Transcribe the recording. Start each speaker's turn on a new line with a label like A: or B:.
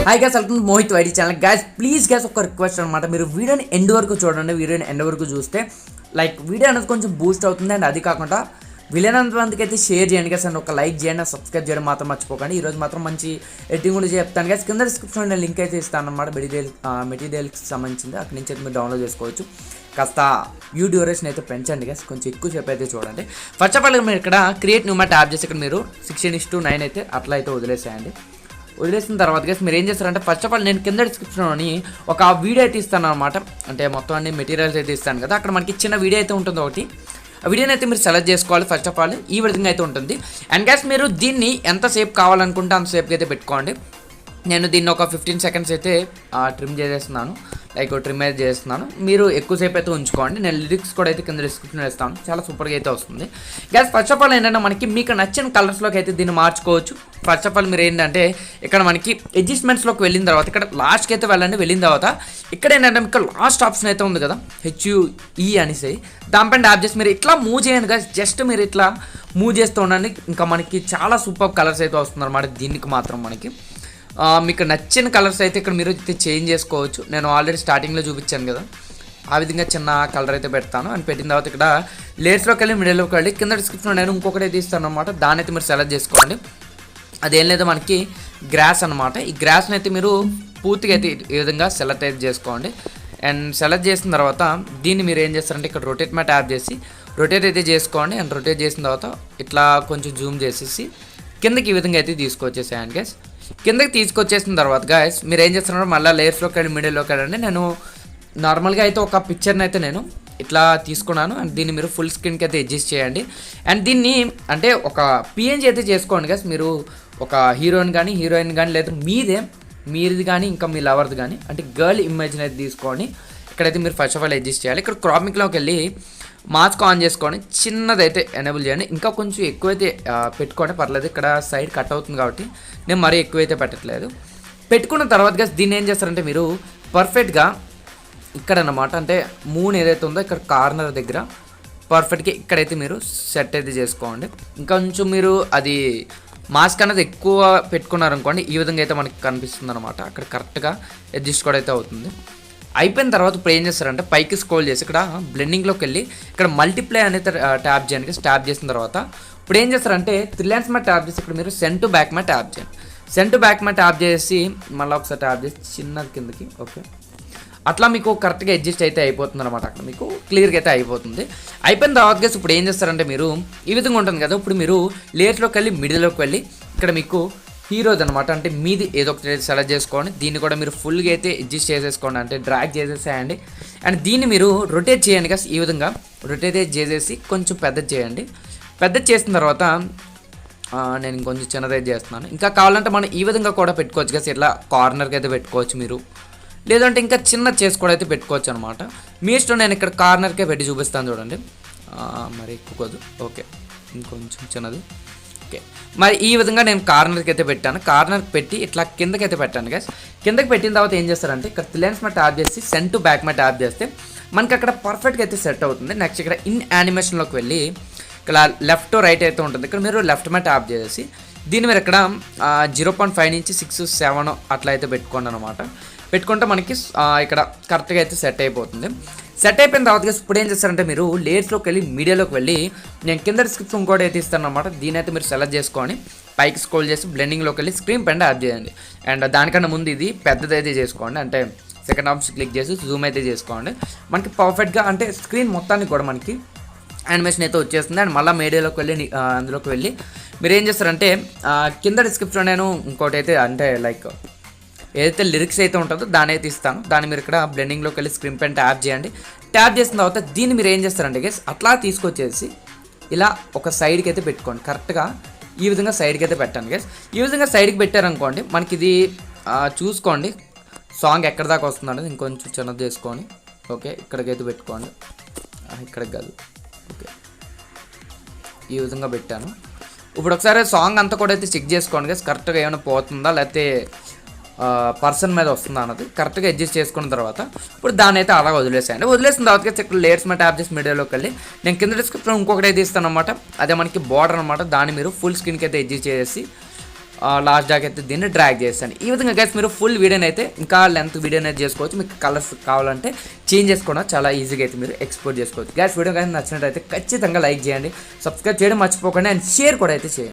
A: Hi guys, welcome to Mohit YD channel. Guys please guys ఒక request అనమాట, మీరు వీడియోని ఎండ్ వరకు చూడండి. వీడియోని ఎండ్ వరకు చూస్తే లైక్ వీడియో అనేది కొంచెం బూస్ట్ అవుతుంది. అండ్ అది కాకుండా వీలైనంత మందికి అయితే షేర్ చేయండి గైస్, అండ్ ఒక లైక్ చేయండి, సబ్స్క్రైబ్ చేయడం మాత్రం మర్చిపోకండి. ఈరోజు మాత్రం మంచి ఎడిటింగ్ కూడా చెప్తాను గైస్. కింద డిస్క్రిప్షన్లో నేను లింక్ అయితే ఇస్తాను అనమాట, మెటీరియల్కి సంబంధించింది. అక్కడి నుంచి అయితే మీరు డౌన్లోడ్ చేసుకోవచ్చు. కాస్త వ్యూ డ్యూరేషన్ అయితే పెంచండి గైస్, కొంచెం ఎక్కువ సేపు అయితే చూడండి. ఫస్ట్ ఆఫ్ ఆల్ మీరు ఇక్కడ క్రియేట్ న్యూ ట్యాప్ చేసి ఇక్కడ మీరు 16:9 అయితే అట్లా అయితే వదిలేసేయండి. వదిలేసిన తర్వాత గైస్ మీరు ఏం చేస్తారంటే, ఫస్ట్ ఆఫ్ ఆల్ నేను కింద డిస్క్రిప్షన్లోని ఒక వీడియో అయితే ఇస్తాను అనమాట. అంటే మొత్తం అన్ని మెటీరియల్స్ అయితే ఇస్తాను కదా, అక్కడ మనకి చిన్న వీడియో అయితే ఉంటుంది ఒకటి. ఆ వీడియోని అయితే మీరు సెలెక్ట్ చేసుకోవాలి. ఫస్ట్ ఆఫ్ ఆల్ ఈ విధంగా అయితే ఉంటుంది. అండ్ గైస్ మీరు దీన్ని ఎంతసేపు కావాలనుకుంటే అంతసేపు అయితే పెట్టుకోండి. నేను దీన్ని ఒక 15 సెకండ్స్ అయితే ట్రిమ్ చేసేస్తున్నాను, లైక్ ట్రిమ్ అయితే చేస్తున్నాను. మీరు ఎక్కువసేపు అయితే ఉంచుకోండి. నేను లిరిక్స్ కూడా అయితే కింద డిస్క్రిప్షన్లో ఇస్తాను, చాలా సూపర్గా అయితే వస్తుంది. గ్యాస్ ఫస్ట్ ఆఫ్ ఆల్ ఏంటంటే మనకి మీకు నచ్చిన కలర్స్లోకి అయితే దీన్ని మార్చుకోవచ్చు. ఫస్ట్ ఆఫ్ ఆల్ మీరు ఏంటంటే ఇక్కడ మనకి అడ్జస్ట్మెంట్స్లోకి వెళ్ళిన తర్వాత ఇక్కడ లాస్ట్కి అయితే వెళ్ళండి. వెళ్ళిన తర్వాత ఇక్కడ ఏంటంటే మీకు లాస్ట్ ఆప్షన్ అయితే ఉంది కదా, HUE అనేసి, దానిపైన ట్యాప్ చేసి మీరు ఇట్లా మూవ్ చేయండి గైస్. జస్ట్ మీరు ఇట్లా మూవ్ చేస్తూ ఉండండి. ఇంకా మనకి చాలా సూపర్ కలర్స్ అయితే వస్తుంది అనమాట. దీనికి మాత్రం మనకి మీకు నచ్చిన కలర్స్ అయితే ఇక్కడ మీరు అయితే చేంజ్ చేసుకోవచ్చు. నేను ఆల్రెడీ స్టార్టింగ్లో చూపించాను కదా, ఆ విధంగా చిన్న కలర్ అయితే పెడతాను. అని పెట్టిన తర్వాత ఇక్కడ లేయర్స్లోకి వెళ్ళి మిడిల్లోకి వెళ్ళి కింద డిస్క్రిప్షన్లో నేను ఇంకొకటి అయితే ఇస్తాను అనమాట. దాన్ని అయితే మీరు సెలెక్ట్ చేసుకోండి. అదేం లేదు మనకి గ్రాస్ అనమాట. ఈ గ్రాస్ని అయితే మీరు పూర్తిగా అయితే ఈ విధంగా సెలెక్ట్ అయితే చేసుకోండి. అండ్ సెలెక్ట్ చేసిన తర్వాత దీన్ని మీరు ఏం చేస్తారంటే ఇక్కడ రొటేట్ మ్యాట్ ట్యాప్ చేసి రొటేట్ అయితే చేసుకోండి. అండ్ రొటేట్ చేసిన తర్వాత ఇట్లా కొంచెం జూమ్ చేసేసి కిందకి ఈ విధంగా అయితే తీసుకొచ్చేసాయండి గైస్. కిందకి తీసుకొచ్చేసిన తర్వాత గైస్ మీరు ఏం చేస్తున్నారు, మళ్ళీ లేయర్స్లోకి వెళ్ళి మిడిల్లోకి వెళ్ళండి. నేను నార్మల్గా అయితే ఒక పిక్చర్ని అయితే నేను ఇట్లా తీసుకున్నాను. అండ్ దీన్ని మీరు ఫుల్ స్క్రీన్కి అయితే అడ్జస్ట్ చేయండి. అండ్ దీన్ని అంటే ఒక PNG అయితే చేసుకోండి గైస్. మీరు ఒక హీరోయిన్ కానీ లేదా మీది కానీ ఇంకా మీ లవర్ది కానీ అంటే గర్ల్ ఇమేజ్ని అయితే తీసుకోండి. ఇక్కడైతే మీరు ఫస్ట్ ఆఫ్ ఆల్ అడ్జస్ట్ చేయాలి. ఇక్కడ క్రాపింగ్లోకి వెళ్ళి మాస్క్ ఆన్ చేసుకొని చిన్నదైతే ఎనేబుల్ చేయండి. ఇంకా కొంచెం ఎక్కువైతే పెట్టుకోండి, పర్లేదు. ఇక్కడ సైడ్ కట్ అవుతుంది కాబట్టి నేను మరీ ఎక్కువైతే పెట్టట్లేదు. పెట్టుకున్న తర్వాత దీన్ని ఏం చేస్తారంటే మీరు పర్ఫెక్ట్గా ఇక్కడ అన్నమాట, అంటే మూన్ ఏదైతే ఉందో ఇక్కడ కార్నర్ దగ్గర పర్ఫెక్ట్గా ఇక్కడైతే మీరు సెట్ అయితే చేసుకోండి. ఇంకొంచెం మీరు అది మాస్క్ అనేది ఎక్కువ పెట్టుకున్నారనుకోండి, ఈ విధంగా అయితే మనకి కనిపిస్తుంది అనమాట. అక్కడ కరెక్ట్గా అడ్జస్ట్ కూడా అయితే అవుతుంది. అయిపోయిన తర్వాత ఇప్పుడు ఏం చేస్తారంటే పైకి స్క్రోల్ చేసి ఇక్కడ బ్లెండింగ్లోకి వెళ్ళి ఇక్కడ మల్టిప్లై అనేది ట్యాప్ చేయండి. ట్యాప్ చేసిన తర్వాత ఇప్పుడు ఏం చేస్తారంటే 3 లైన్స్ మీద ట్యాప్ చేసి ఇక్కడ మీరు సెండ్ టు బ్యాక్ మీద ట్యాప్ చేయండి. సెండ్ టు బ్యాక్ మీద ట్యాప్ చేసి మళ్ళీ ఒకసారి ట్యాప్ చేసి చిన్నది కిందకి, ఓకే, అట్లా మీకు కరెక్ట్గా అడ్జస్ట్ అయితే అయిపోతుంది అనమాట. అక్కడ మీకు క్లియర్గా అయితే అయిపోతుంది. అయిపోయిన తర్వాత ఇప్పుడు ఏం చేస్తారంటే మీరు ఈ విధంగా ఉంటుంది కదా, ఇప్పుడు మీరు లేయర్స్లోకి వెళ్ళి మిడిల్లోకి వెళ్ళి ఇక్కడ మీకు హీరోది అనమాట, అంటే మీది ఏదో ఒకటి సెలెక్ట్ చేసుకోండి. దీన్ని కూడా మీరు ఫుల్గా అయితే అడ్జస్ట్ చేసేసుకోండి, అంటే డ్రాగ్ చేసేసేయండి. అండ్ దీన్ని మీరు రొటేట్ చేయండి కదా, ఈ విధంగా రొటేట్ చేసేసి కొంచెం పెద్దది చేయండి. పెద్దది చేసిన తర్వాత నేను ఇంకొంచెం చిన్నదైతే చేస్తున్నాను. ఇంకా కావాలంటే మనం ఈ విధంగా కూడా పెట్టుకోవచ్చు కదా, ఇట్లా కార్నర్కి అయితే పెట్టుకోవచ్చు మీరు, లేదంటే ఇంకా చిన్న చేసుకోవడం అయితే పెట్టుకోవచ్చు అనమాట. మీ ఇష్టం. నేను ఇక్కడ కార్నర్కే పెట్టి చూపిస్తాను చూడండి, మరి ఎక్కువ కాదు, ఓకే, ఇంకొంచెం చిన్నది, ఓకే. మరి ఈ విధంగా నేను కార్నర్కి అయితే పెట్టాను. కార్నర్కి పెట్టి ఇట్లా కిందకి అయితే పెట్టాను గైస్. కిందకి పెట్టిన తర్వాత ఏం చేస్తారంటే ఇక్కడ 3 లైన్స్ మీద ట్యాప్ చేసి సెండ్ టు బ్యాక్ మీద ట్యాప్ చేస్తే మనకి అక్కడ పర్ఫెక్ట్గా అయితే సెట్ అవుతుంది. నెక్స్ట్ ఇక్కడ ఇన్ యానిమేషన్లోకి వెళ్ళి ఇక్కడ లెఫ్ట్ రైట్ అయితే ఉంటుంది. ఇక్కడ మీరు లెఫ్ట్ మీద ట్యాప్ చేసి దీన్ని మీరు ఇక్కడ 0.5 నుంచి 6, 7 అట్లా అయితే పెట్టుకోండి అనమాట. పెట్టుకుంటే మనకి ఇక్కడ కరెక్ట్గా అయితే సెట్ అయిపోతుంది. సెట్ అయిపోయిన తర్వాత ఇప్పుడు ఏం చేస్తారంటే మీరు లేయర్స్లోకి వెళ్ళి మీడియాలోకి వెళ్ళి నేను కింద డిస్క్రిప్షన్ కూడా అయితే ఇస్తాను అనమాట. దీని అయితే మీరు సెలెక్ట్ చేసుకొని పైకి స్క్రోల్ చేసి బ్లెండింగ్లోకి వెళ్ళి స్క్రీన్ పైన యాడ్ చేయండి. అండ్ దానికన్నా ముందు ఇది పెద్దదైతే చేసుకోండి, అంటే సెకండ్ ఆప్షన్ క్లిక్ చేసి జూమ్ అయితే చేసుకోండి. మనకి పర్ఫెక్ట్గా అంటే స్క్రీన్ మొత్తానికి కూడా మనకి యానిమేషన్ అయితే వచ్చేస్తుంది. అండ్ మళ్ళీ మీడియాలోకి వెళ్ళి అందులోకి వెళ్ళి మీరు ఏం చేస్తారంటే కింద డిస్క్రిప్షన్ నేను ఇంకోటి అయితే అంటే లైక్ ఏదైతే లిరిక్స్ అయితే ఉంటుందో దాని అయితే ఇస్తాను. దాన్ని మీరు ఇక్కడ బ్లెండింగ్లోకి వెళ్ళి స్క్రీన్ పైన ట్యాప్ చేయండి. ట్యాప్ చేసిన తర్వాత దీన్ని మీరు ఏం చేస్తారంటే గైస్ అట్లా తీసుకొచ్చేసి ఇలా ఒక సైడ్కి అయితే పెట్టుకోండి. కరెక్ట్గా ఈ విధంగా సైడ్కి అయితే పెట్టండి గైస్. ఈ విధంగా సైడ్కి పెట్టారనుకోండి మనకి ఇది చూసుకోండి సాంగ్ ఎక్కడ దాకా వస్తుంది అనేది ఇంకొంచెం చిన్నది చేసుకొని, ఓకే, ఇక్కడికైతే పెట్టుకోండి, ఇక్కడికి కాదు, ఓకే, ఈ విధంగా పెట్టాను. ఇప్పుడు ఒకసారి సాంగ్ అంతా కూడా అయితే చెక్ చేసుకోండి గైస్, కరెక్ట్గా ఏమైనా పోతుందా లేకపోతే పర్సన్ మీద వస్తుందా అన్నది కరెక్ట్గా అడ్జస్ట్ చేసుకున్న తర్వాత ఇప్పుడు దాన్ని అయితే అలా వదిలేసేయండి. వదిలేసిన తర్వాత ఇక్కడ లేయర్స్ మీద ట్యాప్ చేసి మీడియాలోకి వెళ్ళి నేను కింద డిస్క్రిప్షన్ ఇంకొకటి అయితే ఇస్తాను అనమాట. అదే మనకి బార్డర్ అనమాట. దాన్ని మీరు ఫుల్ స్క్రీన్కి అయితే అడ్జస్ట్ చేసి లాస్ట్ దాకా అయితే దీన్ని డ్రాగ్ చేస్తాను. ఈ విధంగా గైస్ మీరు ఫుల్ వీడియోని అయితే ఇంకా లెంత్ వీడియోని అయితే చేసుకోవచ్చు. మీకు కలర్స్ కావాలంటే చేంజ్ చేసుకోవడం చాలా ఈజీగా అయితే మీరు ఎక్స్పోర్ట్ చేసుకోవచ్చు. గైస్ వీడియో కానీ నచ్చినట్టయితే ఖచ్చితంగా లైక్ చేయండి, సబ్స్క్రైబ్ చేయడం మర్చిపోకండి అండ్ షేర్ కూడా అయితే చేయండి.